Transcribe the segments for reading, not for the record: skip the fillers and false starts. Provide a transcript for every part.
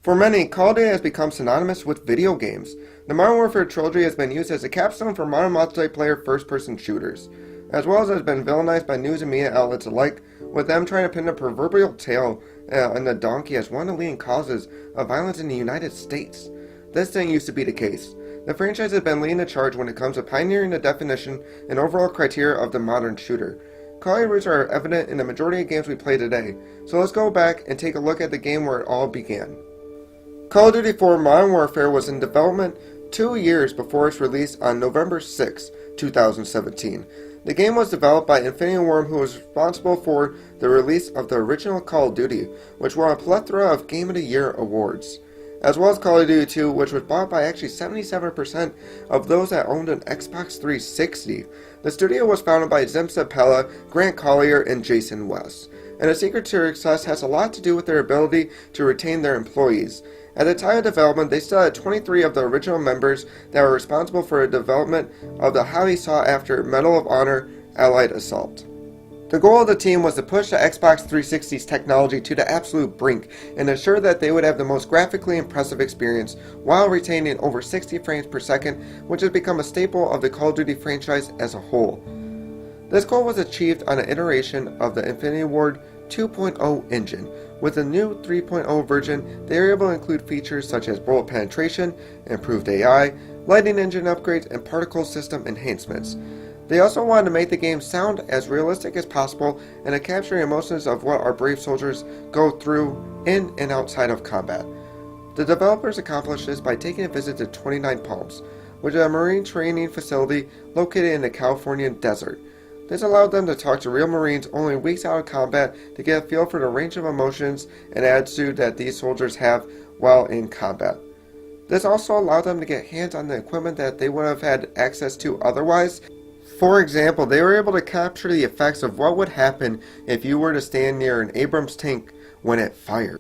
For many, Call of Duty has become synonymous with video games. The Modern Warfare trilogy has been used as a capstone for modern multiplayer first-person shooters, as well as has been villainized by news and media outlets alike, with them trying to pin a proverbial tail on the donkey as one of the leading causes of violence in the United States. This didn't used to be the case. The franchise has been leading the charge when it comes to pioneering the definition and overall criteria of the modern shooter. Call of Duty roots are evident in the majority of games we play today, so let's go back and take a look at the game where it all began. Call of Duty 4 Modern Warfare was in development 2 years before its release on November 6, 2017. The game was developed by Infinity Ward, who was responsible for the release of the original Call of Duty, which won a plethora of Game of the Year awards, as well as Call of Duty 2, which was bought by actually 77% of those that owned an Xbox 360. The studio was founded by Zim Sapella, Grant Collier, and Jason West, and the secret to their success has a lot to do with their ability to retain their employees. At the time of development, they still had 23 of the original members that were responsible for the development of the highly sought-after Medal of Honor Allied Assault. The goal of the team was to push the Xbox 360's technology to the absolute brink and ensure that they would have the most graphically impressive experience while retaining over 60 frames per second, which has become a staple of the Call of Duty franchise as a whole. This goal was achieved on an iteration of the Infinity Ward 2.0 engine. With the new 3.0 version, they were able to include features such as bullet penetration, improved AI, lighting engine upgrades, and particle system enhancements. They also wanted to make the game sound as realistic as possible and to capture the emotions of what our brave soldiers go through in and outside of combat. The developers accomplished this by taking a visit to 29 Palms, which is a marine training facility located in the California desert. This allowed them to talk to real Marines only weeks out of combat to get a feel for the range of emotions and attitude that these soldiers have while in combat. This also allowed them to get hands on the equipment that they would have had access to otherwise. For example, they were able to capture the effects of what would happen if you were to stand near an Abrams tank when it fired.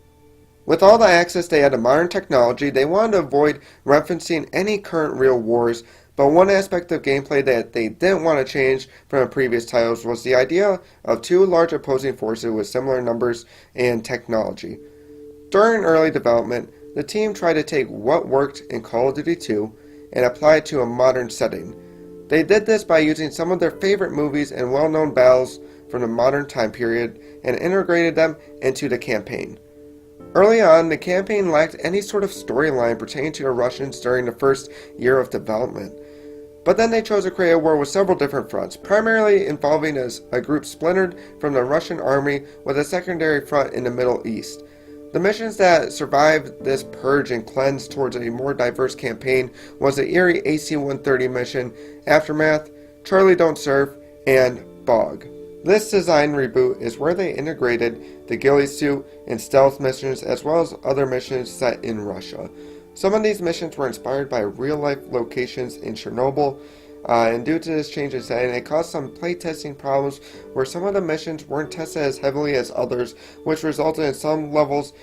With all the access they had to modern technology, they wanted to avoid referencing any current real wars, but one aspect of gameplay that they didn't want to change from the previous titles was the idea of two large opposing forces with similar numbers and technology. During early development, the team tried to take what worked in Call of Duty 2 and apply it to a modern setting. They did this by using some of their favorite movies and well-known battles from the modern time period and integrated them into the campaign. Early on, the campaign lacked any sort of storyline pertaining to the Russians during the first year of development. But then they chose to create a war with several different fronts, primarily involving a group splintered from the Russian army with a secondary front in the Middle East. The missions that survived this purge and cleanse towards a more diverse campaign was the eerie AC-130 mission, Aftermath, Charlie Don't Surf, and Bog. This design reboot is where they integrated the ghillie suit and stealth missions as well as other missions set in Russia. Some of these missions were inspired by real-life locations in Chernobyl, and due to this change in setting, it caused some playtesting problems where some of the missions weren't tested as heavily as others, which resulted in some levels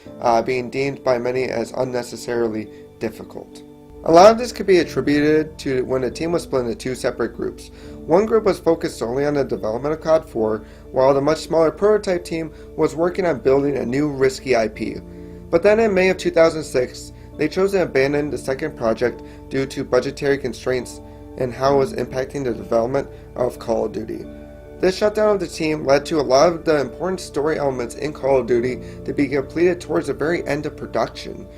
being deemed by many as unnecessarily difficult. A lot of this could be attributed to when the team was split into two separate groups. One group was focused solely on the development of COD 4, while the much smaller prototype team was working on building a new risky IP. But then in May of 2006, they chose to abandon the second project due to budgetary constraints and how it was impacting the development of Call of Duty. This shutdown of the team led to a lot of the important story elements in Call of Duty to be completed towards the very end of production.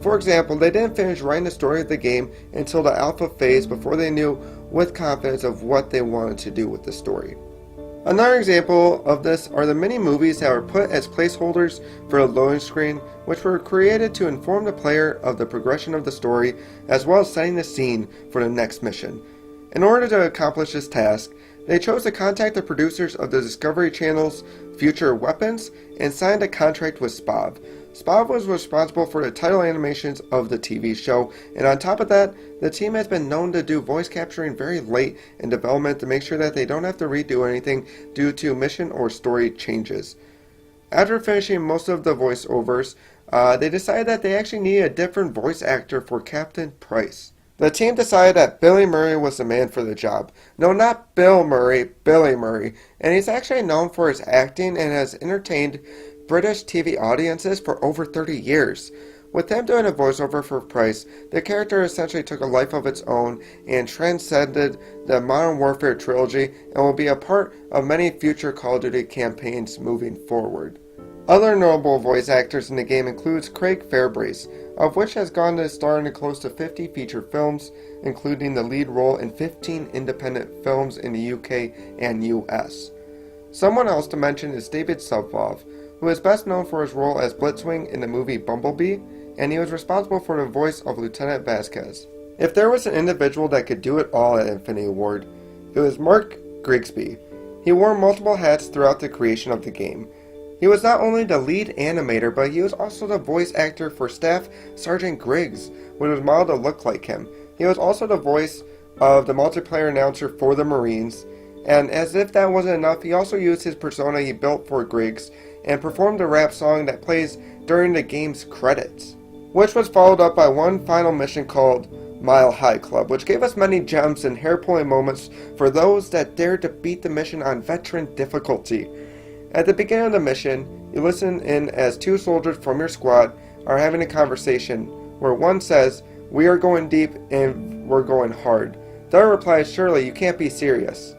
For example, they didn't finish writing the story of the game until the alpha phase before they knew with confidence of what they wanted to do with the story. Another example of this are the mini movies that were put as placeholders for a loading screen, which were created to inform the player of the progression of the story as well as setting the scene for the next mission. In order to accomplish this task, they chose to contact the producers of the Discovery Channel's Future Weapons and signed a contract with SPAV. SPAV was responsible for the title animations of the TV show, and on top of that, the team has been known to do voice capturing very late in development to make sure that they don't have to redo anything due to mission or story changes. After finishing most of the voiceovers, they decided that they actually needed a different voice actor for Captain Price. The team decided that Billy Murray was the man for the job. No, not Bill Murray, Billy Murray. And he's actually known for his acting and has entertained British TV audiences for over 30 years. With him doing a voiceover for Price, the character essentially took a life of its own and transcended the Modern Warfare trilogy and will be a part of many future Call of Duty campaigns moving forward. Other notable voice actors in the game includes Craig Fairbrace, of which has gone to star in close to 50 feature films, including the lead role in 15 independent films in the UK and US. Someone else to mention is David Subvov, who is best known for his role as Blitzwing in the movie Bumblebee, and he was responsible for the voice of Lieutenant Vasquez. If there was an individual that could do it all at Infinity Ward, it was Mark Grigsby. He wore multiple hats throughout the creation of the game. He was not only the lead animator, but he was also the voice actor for Staff Sergeant Griggs, which was modeled to look like him. He was also the voice of the multiplayer announcer for the Marines, and as if that wasn't enough, he also used his persona he built for Griggs and performed a rap song that plays during the game's credits, which was followed up by one final mission called Mile High Club, which gave us many gems and hair-pulling moments for those that dared to beat the mission on veteran difficulty. At the beginning of the mission, you listen in as two soldiers from your squad are having a conversation where one says, "We are going deep and we're going hard." The other replies, "Shirley, you can't be serious."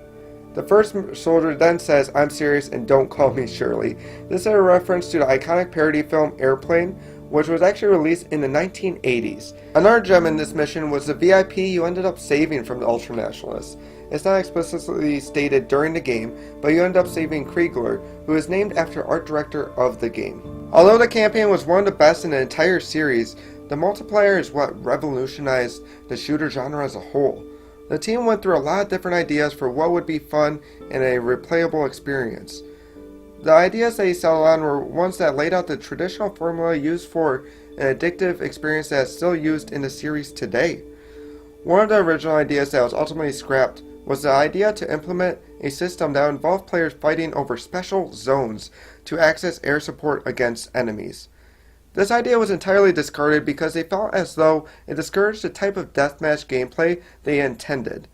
The first soldier then says, "I'm serious and don't call me Shirley." This is a reference to the iconic parody film Airplane, which was actually released in the 1980s. Another gem in this mission was the VIP you ended up saving from the Ultranationalists. It's not explicitly stated during the game, but you end up saving Kriegler, who is named after art director of the game. Although the campaign was one of the best in the entire series, the multiplayer is what revolutionized the shooter genre as a whole. The team went through a lot of different ideas for what would be fun and a replayable experience. The ideas they settled on were ones that laid out the traditional formula used for an addictive experience that is still used in the series today. One of the original ideas that was ultimately scrapped was the idea to implement a system that involved players fighting over special zones to access air support against enemies. This idea was entirely discarded because they felt as though it discouraged the type of deathmatch gameplay they intended.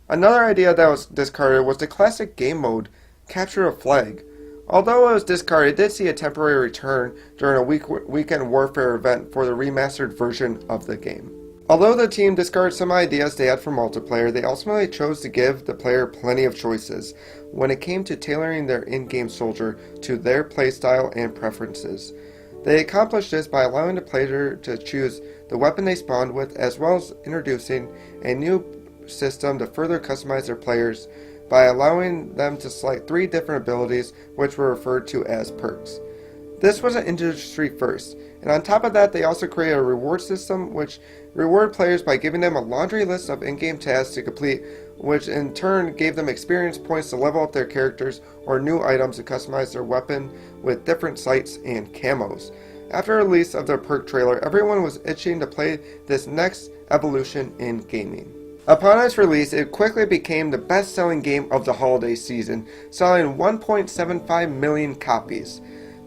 Another idea that was discarded was the classic game mode, Capture a Flag. Although it was discarded, it did see a temporary return during a weekend warfare event for the remastered version of the game. Although the team discarded some ideas they had for multiplayer, they ultimately chose to give the player plenty of choices when it came to tailoring their in-game soldier to their playstyle and preferences. They accomplished this by allowing the player to choose the weapon they spawned with, as well as introducing a new system to further customize their players by allowing them to select 3 different abilities, which were referred to as perks. This was an industry first, and on top of that they also created a reward system which rewarded players by giving them a laundry list of in-game tasks to complete, which in turn gave them experience points to level up their characters or new items to customize their weapon with different sights and camos. After the release of the perk trailer, everyone was itching to play this next evolution in gaming. Upon its release, it quickly became the best-selling game of the holiday season, selling 1.75 million copies.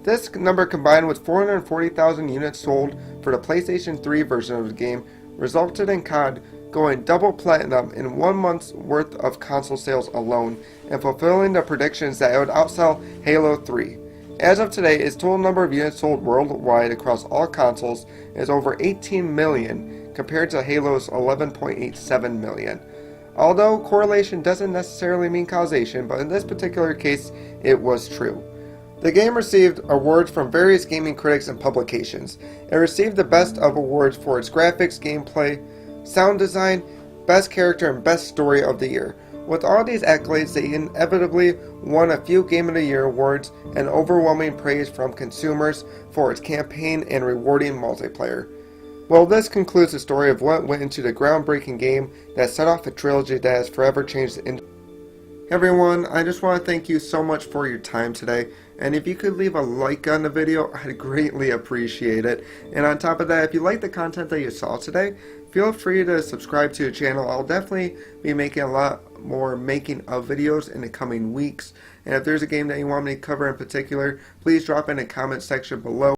This number, combined with 440,000 units sold for the PlayStation 3 version of the game, resulted in COD going double platinum in 1 month's worth of console sales alone, and fulfilling the predictions that it would outsell Halo 3. As of today, its total number of units sold worldwide across all consoles is over 18 million, compared to Halo's 11.87 million. Although correlation doesn't necessarily mean causation, but in this particular case, it was true. The game received awards from various gaming critics and publications. It received the best of awards for its graphics, gameplay, sound design, best character, and best story of the year. With all these accolades, they inevitably won a few Game of the Year awards and overwhelming praise from consumers for its campaign and rewarding multiplayer. Well, this concludes the story of what went into the groundbreaking game that set off a trilogy that has forever changed the industry. Hey everyone, I just want to thank you so much for your time today, and if you could leave a like on the video, I'd greatly appreciate it. And on top of that, if you like the content that you saw today, feel free to subscribe to the channel. I'll definitely be making a lot more making of videos in the coming weeks, and if there's a game that you want me to cover in particular, please drop in the comment section below.